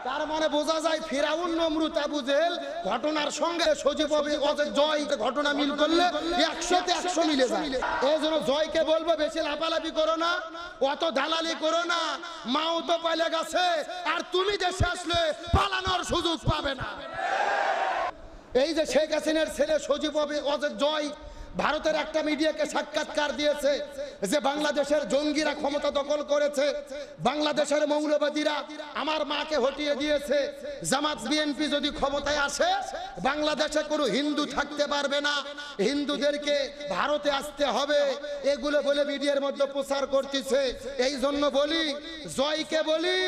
তার মানে বোঝা যায় ফিরাউন, নমরুদ, আবু জেহেল ঘটনার সঙ্গে সজীব জয় ঘটনা মিল করলে 100-তে 100 মিলে যায়। এই জন্য জয়কে বলবো বেশি লাফালাফি করো না, অত দালালি করো না। মাও তো পালিয়ে গেছে, আর তুমি দেশে আসলে পালানোর সুযোগ পাবে না। এই যে শেখ হাসিনার ছেলে সজীব জয় ভারতের একটা মিডিয়াকে সাক্ষাৎকার দিয়েছে যে বাংলাদেশের জঙ্গিরা ক্ষমতা দখল করেছে, বাংলাদেশের মৌলবাদীরা আমার মাকে হটিয়ে দিয়েছে, জামাত বিএনপি যদি ক্ষমতায় আসে বাংলাদেশে কোনো হিন্দু থাকতে পারবে না, হিন্দুদেরকে ভারতে আসতে হবে, এগুলো বলে মিডিয়ার মধ্যে প্রচার করতেছে। এই জন্য বলি, জয়কে বলি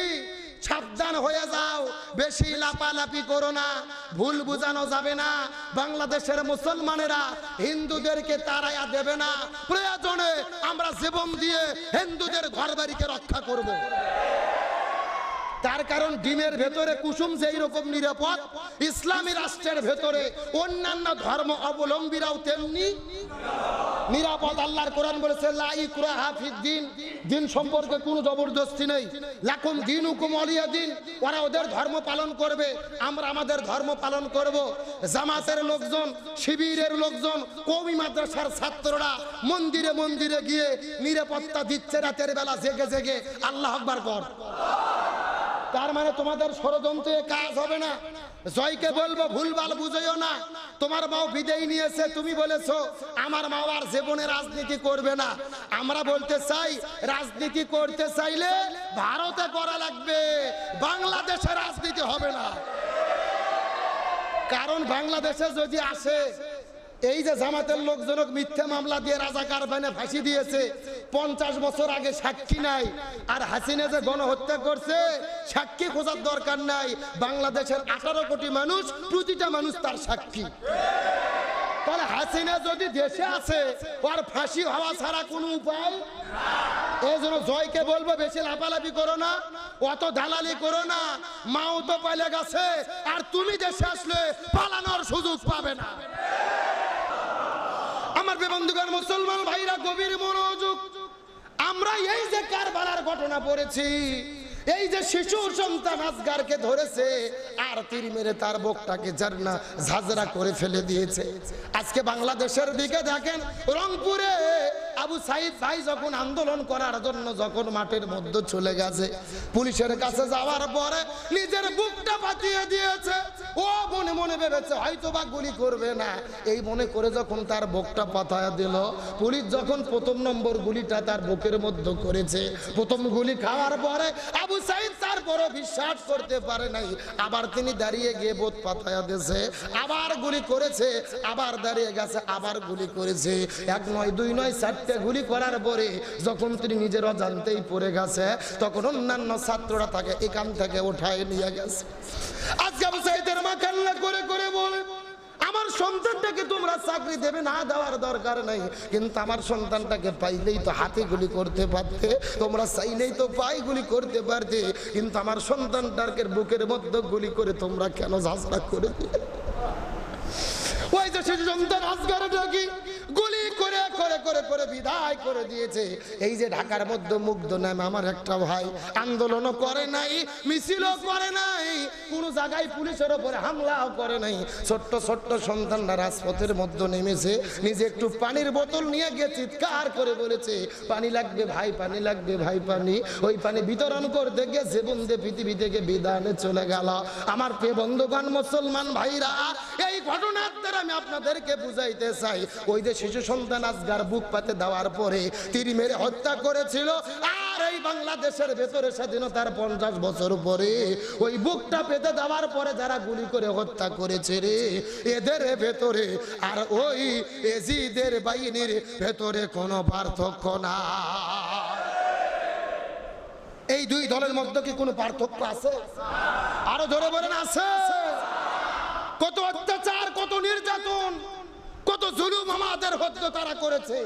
সাবধান হয়ে যাও, বেশি লাপালাপি করো না, ভুল বুঝানো যাবে না। বাংলাদেশের মুসলমানেরা হিন্দুদেরকে তাড়াইয়া দেবে না, প্রয়োজনে আমরা জীবন দিয়ে হিন্দুদের ঘরবাড়িকে রক্ষা করব। তার কারণ ডিমের ভেতরে কুসুম যেই রকম নিরাপদ, ইসলামী রাষ্ট্রের ভেতরে অন্যান্য ধর্ম অবলম্বীরাও তেমনি নিরাপদ। আল্লাহর কোরআন বলেছে লা ইকরাহা ফিদ্দিন, দিন সম্পর্কে কোনো জবরদস্তি নেই। লাকুম দীনুকুম ওয়ালিয়া দিন, ওরা ওদের ধর্ম পালন করবে, আমরা আমাদের ধর্ম পালন করব। জামাতের লোকজন, শিবিরের লোকজন, কওমি মাদ্রাসার ছাত্ররা মন্দিরে মন্দিরে গিয়ে নিরাপত্তা দিচ্ছে রাতের বেলা জেগে জেগে। আল্লাহু আকবার কর। তার মানে তোমাদের ষড়যন্ত্রে কাজ হবে না। জয়কে বলবো ভুলভাল বুঝিও না। তোমার মাও বিদায় নিয়েছে, তুমি বলেছো আমার মা আর জীবনে রাজনীতি করবে না। আমরা বলতে চাই রাজনীতি করতে চাইলে ভারতে করা লাগবে, বাংলাদেশে রাজনীতি হবে না। কারণ বাংলাদেশে যদি আসে, এই যে জামাতের লোকজনক মিথ্যা মামলা দিয়ে রাজাকার বানিয়ে ফাঁসি দিয়েছে, 50 বছর আগে সাক্ষী নাই। আর হাসিনা যে গণহত্যা করছে, সাক্ষী খোঁজার দরকার নাই। বাংলাদেশের 18 কোটি মানুষ, প্রতিটা মানুষ তার সাক্ষী। তাহলে হাসিনা যদি দেশে আছে, আর ফাঁসি হওয়া ছাড়া কোনো উপায়। এই জন্য জয়কে বলবো বেশি লাফালাফি করো না, অত দালালি করো না। মাও তো পালিয়ে গেছে, আর তুমি দেশে আসলে পালানোর সুযোগ পাবে না। আমার বন্ধুগণ, মুসলমান ভাইরা গভীর মনোযোগ। আমরা এই যে কারবালার ঘটনা পড়েছি, এই যে শিশু সন্তান আসগারকে ধরেছে আর তীর মেরে তার বুকটাকে ঝাঁঝরা করে ফেলে দিয়েছে। আজকে বাংলাদেশের দিকে দেখেন, রংপুরে আবু সাইদ ভাই যখন আন্দোলন করার জন্য যখন মাঠের মধ্যে চলে গেছে, পুলিশের কাছে যাওয়ার পরে নিজের বুকটা পাতিয়ে দিয়েছে। ও মনে মনে ভেবেছে হয়তো বা গুলি করবে না, এই মনে করে যখন তার বুকটা পাতায়া দিল, পুলিশ যখন প্রথম নম্বর গুলিটা তার বুকের মধ্যে করেছে, প্রথম গুলি খাওয়ার পরে আবু সাইদ তারপরও বিশ্বাস করতে পারে নাই। আবার তিনি দাঁড়িয়ে গিয়ে বুক পাতায়া দিয়েছে, আবার গুলি করেছে, আবার দাঁড়িয়ে গেছে, আবার গুলি করেছে। 1 নয় 2 নয় 4টে গুলি করার পরে যখন তিনি নিজের অজান্তেই পড়ে গেছে, তখন অন্যান্য ছাত্ররা তাকে এখান থেকে উঠায় নিয়ে গেছে। আজকে আবু সাইদের মা কান্না করে করে বলে, আমার সন্তানটাকে তোমরা চাকরি দেবে না, দেওয়ার দরকার নাই, কিন্তু আমার সন্তানটাকে পাইলেই তো হাতে গুলি করতে পারতে, তোমরা চাইলেই তো পায়ে গুলি করতে পারতে, কিন্তু আমার সন্তানটাকে বুকের মধ্যে গুলি করে তোমরা কেন ঝাঁঝরা করে দিলে? ওই যে শিশু সন্তান আসগারটাকে গুলি করে করে করে করে বিদায় করে দিয়েছে। এই যে ঢাকার মধ্যে মুগ্ধ নামে আমার একটা ভাই আন্দোলনও করে নাই, মিছিলও করে নাই, কোন জায়গায় পুলিশের উপরে হামলাও করে নাই। ছোট্ট ছোট্ট সন্তানরা রাজপথের মধ্যে নেমেছে, নিজে একটু পানির বোতল নিয়ে গিয়ে চিৎকার করে বলেছে পানি লাগবে ভাই, পানি লাগবে ভাই, পানি। ওই পানি বিতরণ করতে গিয়ে জীবন দিয়ে পৃথিবী থেকে বিদায় চলে গেল। আমার প্রিয় বন্ধুগণ, মুসলমান ভাইরা, এই ঘটনার দ্বারা আমি আপনাদেরকে বুঝাইতে চাই, ওই যে শিশু সন্তান আসগার বুক পাতে দেওয়ার পরে তীর মেরে হত্যা করেছিল, আর এই বাংলাদেশের ভেতরে স্বাধীনতার 50 বছর পরে ওই বুকটা পেতে দেওয়ার পরে যারা গুলি করে হত্যা করেছে রে, এদের ভেতরে আর ওই এজিদের বাহিনীর ভেতরে কোনো পার্থক্য না। এই দুই দলের মধ্যে কি কোনো পার্থক্য আছে? আরো ধরে বলেন আছে। কত অত্যাচার, কত নির্যাতন, কত জুলুম আমাদের হত্যা তারা করেছে।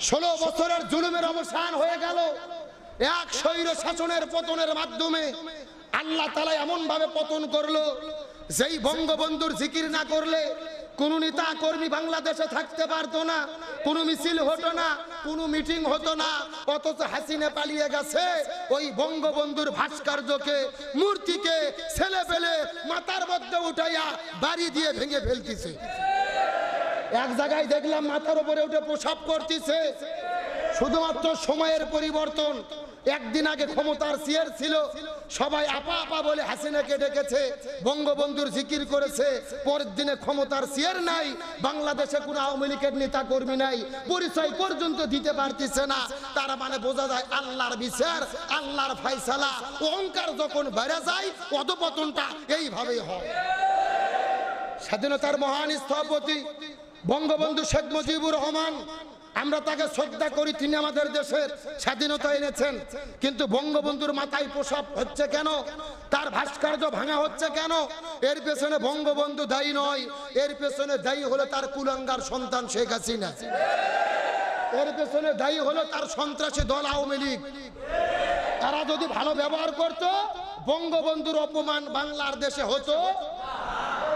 16 বছরের জুলুমের অবসান হয়ে গেল এক স্বৈর শাসনের পতনের মাধ্যমে। আল্লাহ তাআলা এমন ভাবে পতন করলো, যেই বঙ্গবন্ধুর জিকির না করলে, কোন নেতা কর্মী বাংলাদেশে থাকতে পারতো না, কোনো মিছিল হতো না, কোনো মিটিং হতো না। অথচ হাসিনা পালিয়ে গেছে ওই বঙ্গবন্ধুর ভাস্কর্যকে, মূর্তিকে ছেলে পেলে মাথার মধ্যে উঠাইয়া বাড়ি দিয়ে ভেঙে ফেলতেছে। এক জায়গায় দেখলাম মাথার উপরে উঠে প্রসাব করতেছে। শুধুমাত্র সময়ের পরিবর্তন। একদিন আগে ক্ষমতার চেয়ার ছিল, সবাই আপা আপা বলে হাসিনাকে ডেকেছে, বঙ্গবন্ধুর জিকির করেছে। পরের দিনে ক্ষমতার চেয়ার নাই, বাংলাদেশে কোনো আওয়ামী লীগের নেতা কর্মী নাই, পরিচয় পর্যন্ত দিতে পারতেছে না। তার মানে বোঝা যায় আল্লাহর বিচার, আল্লাহর ফয়সালা। অহংকার যখন বেড়ে যায় অধপতনটা এইভাবেই হয়। স্বাধীনতার মহান স্থপতি বঙ্গবন্ধু শেখ মুজিবুর রহমান, আমরা তাকে শ্রদ্ধা করি, তিনি আমাদের দেশের স্বাধীনতা এনেছেন। কিন্তু বঙ্গবন্ধুর মাথায় প্রসাব হচ্ছে কেন? তার ভাস্কর্য ভাঙা হচ্ছে কেন? এর পেছনে বঙ্গবন্ধু দায়ী নয়, এর পেছনে দায়ী হলো তার কুলাঙ্গার সন্তান শেখ হাসিনা। এর পেছনে দায়ী হলো তার সন্ত্রাসী দল আওয়ামী লীগ। তারা যদি ভালো ব্যবহার করত, বঙ্গবন্ধুর অপমান বাংলার দেশে হতো।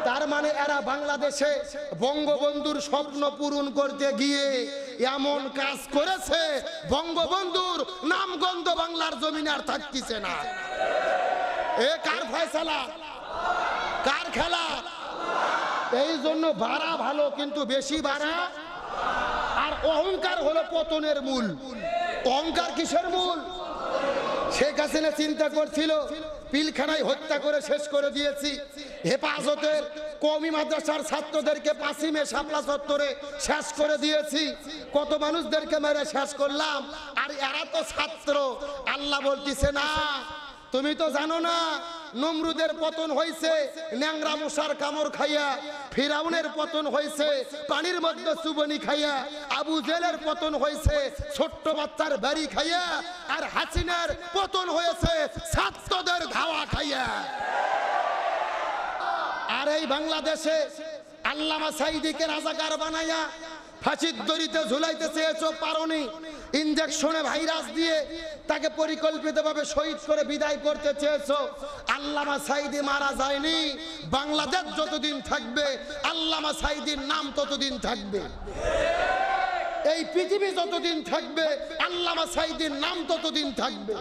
তার মানে এরা বাংলাদেশে বঙ্গবন্ধুর স্বপ্ন পূরণ করতে গিয়ে এমন কাজ করেছে, বঙ্গবন্ধুর নামগন্ধ বাংলার জমিনে আর থাকতেছে না। এ কার ফয়সালা, কার খেলা? এই জন্য বাড়া ভালো, কিন্তু বেশি বাড়া আর অহংকার হলো পতনের মূল। অহংকার কিসের মূল? শেখ হাসিনা চিন্তা করছিল পিলখানায় হত্যা করে শেষ করে দিয়েছি, হেফাজতের কওমি মাদ্রাসার ছাত্রদেরকে 5 মে শাপলা চত্বরে শেষ করে দিয়েছি, কত মানুষদেরকে মেরে শেষ করলাম, আর এরা তো ছাত্র। আল্লাহ বলতিছে না, তুমি তো জানো না নমরুদের পতন হয়েছে ন্যাংরা মশার কামড় খাইয়া, ফিরাউনের পতন হয়েছে পানির মধ্যে চুবনি খাইয়া, আবু জেলের পতন হয়েছে ছোট্ট বাচ্চার বাড়ি খাইয়া, আর হাসিনার পতন হয়েছে ছাত্রদের ধাওয়া খাইয়া। আর এই বাংলাদেশে আল্লামা সাঈদীকে রাজাকার বানাইয়া ফাঁসির দড়িতে ঝুলাইতে চেয়েছো, পারোনি। ইনজেকশনে ভাইরাস দিয়ে তাকে পরিকল্পিতভাবে শহীদ করে বিদায় করতে চেয়েছো। আল্লামা সাঈদী মারা যায়নি। বাংলাদেশ যতদিন থাকবে আল্লামা সাঈদীর নাম ততদিন থাকবে। এই পৃথিবী যতদিন থাকবে আল্লামা সাঈদীর নাম ততদিন থাকবে।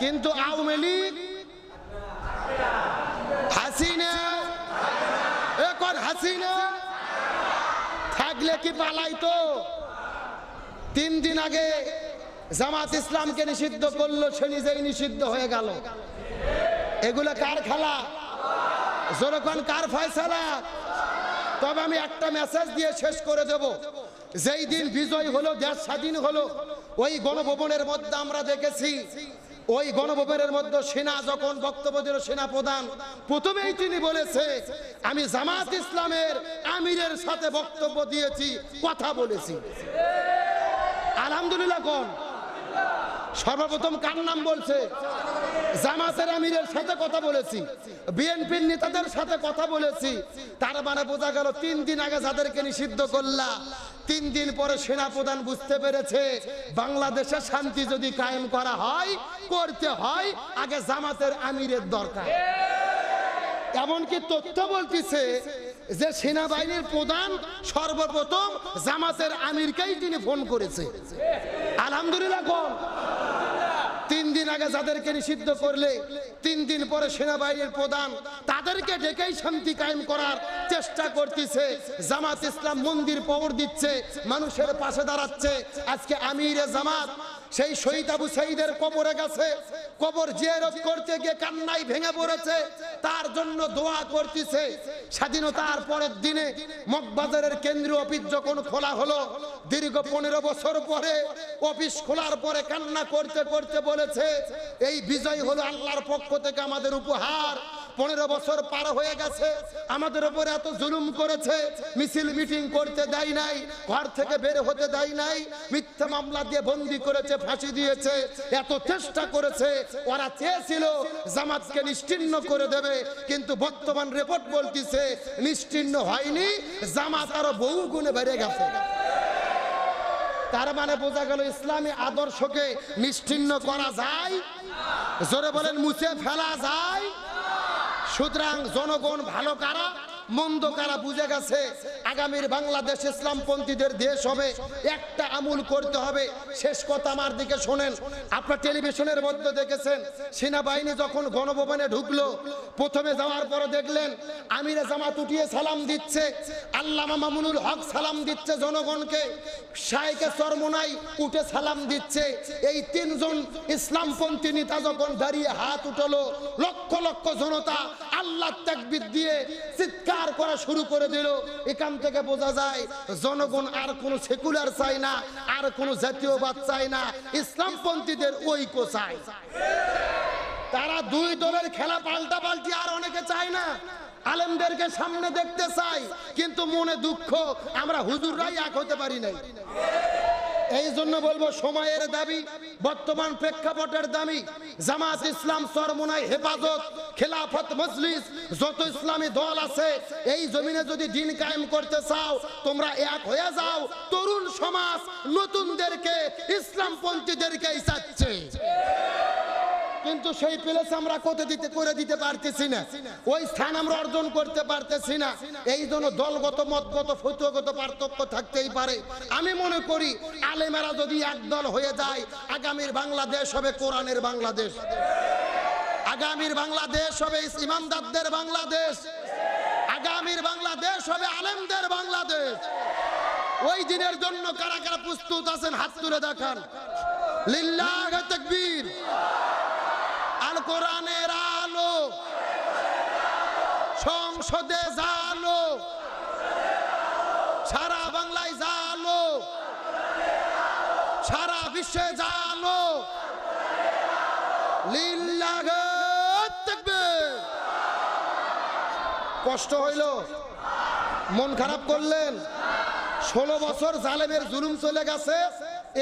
কিন্তু আওয়ামী লীগ, হাসিনা, এখন হাসিনা থাকলে কি পালাইতো? 3 দিন আগে জামাত ইসলামকে নিষিদ্ধ করলো, সে নিজেই নিষিদ্ধ হয়ে গেল। এগুলো কার খেলা? যেরকম কার ফয়সালা? তবে আমি একটা মেসেজ দিয়ে শেষ করে দেব। যেই দিন বিজয় হলো, দেশ স্বাধীন হলো, ওই গণভবনের মধ্যে আমরা দেখেছি, ওই গণভবনের মধ্যে সেনা যখন বক্তব্য দিল, সেনা প্রধান প্রথমেই তিনি বলেছে, আমি জামাত ইসলামের আমিরের সাথে বক্তব্য দিয়েছি, কথা বলেছি। আলহামদুলিল্লাহ কোন? সর্বপ্রথম কার নাম বলছে? জামাতের আমিরের সাথে কথা বলেছি, বিএনপির নেতাদের সাথে কথা বলেছি। তার মানে বোঝা গেল 3 দিন আগে যাদেরকে নিষিদ্ধ করলা, 3 দিন পরে সেনা প্রধান বুঝতে পেরেছে বাংলাদেশে শান্তি যদি কায়েম করা হয়, করতে হয় আগে জামাতের আমিরের দরকার। এমনকি তথ্য বলতেছে যে সেনাবাহিনীর প্রধান সর্বপ্রথম জামাতের আমিরকেই তিনি ফোন করেছে। আলহামদুলিল্লাহ কোন? 3 দিন আগে যাদেরকে নিষিদ্ধ করলে 3 দিন পরে সেনাবাহিনীর প্রধান তাদেরকে ডেকেই শান্তি কায়েম করার চেষ্টা করতেছে। জামাত ইসলাম মন্দির পাওয়ার দিচ্ছে, মানুষের পাশে দাঁড়াচ্ছে। আজকে আমিরে জামাত সেই শহীদ আবু সাঈদের কবরে গেছে, কবর জিয়ারত করতে গিয়ে কান্নায় ভেঙে পড়েছে, তার জন্য দোয়া করতেছে। স্বাধীনতার পরের দিনে মগবাজারের কেন্দ্রীয় অফিস যখন খোলা হলো, দীর্ঘ 15 বছর পরে অফিস খোলার পরে কান্না করতে করতে বলেছে, এই বিজয় হলো আল্লাহর পক্ষ থেকে আমাদের উপহার। 15 বছর পার হয়ে গেছে, আমাদের উপরে এত জুলুম করেছে, মিছিল মিটিং করতে দেয় নাই, ঘর থেকে বের হতে দেয় নাই, মিথ্যা মামলা দিয়ে বন্দি করেছে, ফাঁসি দিয়েছে, এত চেষ্টা করেছে। ওরা চেয়েছিল জামাতকে নিশ্চিহ্ন করে দেবে, কিন্তু বর্তমান রিপোর্ট বলতেছে নিশ্চিহ্ন হয়নি, জামাত আরো বহু গুণে বেড়ে গেছে। তার মানে বোঝা গেল ইসলামী আদর্শকে নিশ্চিহ্ন করা যায়, জোরে বলেন মুছে ফেলা যায়। সুতরাং জনগণ ভালো কারা, মন্দ কারা বুঝে গেছে। আগামীর বাংলাদেশ ইসলামপন্থীদের দেশ হবে, একটা আমল করতে হবে। শেষ কথা আমার দিকে শোনেন। আপনারা টেলিভিশনের মধ্যে দেখেছেন সেনাবাহিনী যখন গণভবনে ঢুকলো, প্রথমে যাওয়ার পরে দেখলেন আমিরে জামাত উঠিয়ে সালাম দিচ্ছে, আল্লামা মামুনুল হক সালাম দিচ্ছে জনগণকে, শাইখে চরমোনাই উঠে সালাম দিচ্ছে। এই তিনজন ইসলামপন্থী নেতা যখন দাঁড়িয়ে হাত উঠালো, লক্ষ লক্ষ জনতা আল্লাহ তাকবীর দিয়ে চিৎকার করা শুরু করে দিল। এখান থেকে বোঝা যায় জনগণ আর কোনো সেকুলার চায় না, আর কোনো জাতীয়বাদ চায় না, ইসলামপন্থীদের ঐক্য চায়। তারা দুই দলের খেলা পাল্টা পাল্টি আর অনেকে চায় না, আলেমদেরকে সামনে দেখতে চাই, কিন্তু মনে দুঃখ আমরা হুজুররাই এক হতে পারি নাই। এই জন্য বলবো সময়ের দাবি, বর্তমান প্রেক্ষাপটের দাবি, জামাত ইসলাম, চরমোনাই, হেফাজত, খেলাফত মজলিস, যত ইসলামী দল আছে, এই জমিনে যদি দিন কায়েম করতে চাও তোমরা এক হয়ে যাও। তরুণ সমাজ নতুনদেরকে, ইসলামপন্থীদেরকেই চাচ্ছে, কিন্তু সেই প্লেস আমরা করে দিতে পারতেছি না, ওই স্থান আমরা অর্জন করতে পারতেছি না। এই জন্য দলগত, মতগত, ফতোয়াগত পার্থক্য থাকতেই পারে। আমি মনে করি আলেমেরা যদি একদল হয়ে যায়, আগামীর বাংলাদেশ হবে কোরআনের বাংলাদেশ, আগামীর বাংলাদেশ হবে ইমানদারদের বাংলাদেশ, আগামীর বাংলাদেশ হবে আলেমদের বাংলাদেশ। ওই দিনের জন্য কারা কারা প্রস্তুত আছেন হাত তুলে দেখান। লিল্লাহ তাকবীর। আল কোরআনের আলো সংসদে জালো, সারা বাংলায় জালো, সারা বিশ্বে জালো। লিল্লাহ তাকবীর। কষ্ট হইল, মন খারাপ করলেন? 16 বছর জালেমের জুলুম চলে গেছে,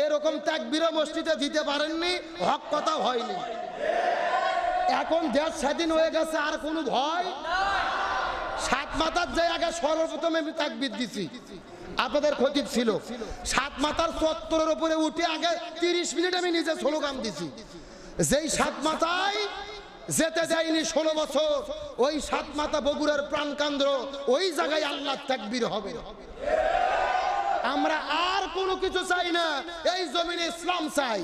এরকম তাকবীরও মসজিদে দিতে পারেননি, হক কথা হয়নি। এখন দেশ স্বাধীন হয়ে গেছে, আর কোনো ভয়? সাত মাথার জায়গায় সর্বপ্রথম আমি তাকবীর দিছি, আপনাদের খতিব ছিল। সাত মাথার চত্বরের উপরে উঠে আগে 30 মিনিট আমি নিজে স্লোগান দিছি। যেই সাত মাথায় যেতে যায়নি 16 বছর, ওই সাত মাথা বগুড়ার প্রাণকেন্দ্র, ওই জায়গায় আল্লাহ তাকবীর হবে। আমরা আর কোনো কিছু চাই না, এই জমিনে ইসলাম চাই,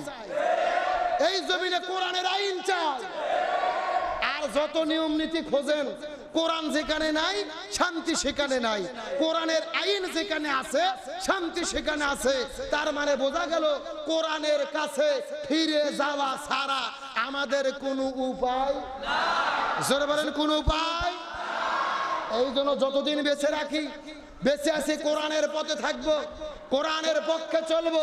এই জমিনে কোরআনের আইন চাই। আর যত নিয়ম নীতি খোঁজেন, কোরআন যেখানে নাই শান্তি সেখানে নাই, কোরআনের আইন যেখানে আছে শান্তি সেখানে আছে। তার মানে বোঝা গেল কোরআনের কাছে ফিরে যাওয়া ছাড়া আমাদের কোনো উপায় জোরে বলেন, কোনো উপায়। এই জন্য যতদিন বেঁচে রাখি, বেঁচে আছি কোরআনের পথে থাকবো, কোরআনের পক্ষে চলবো।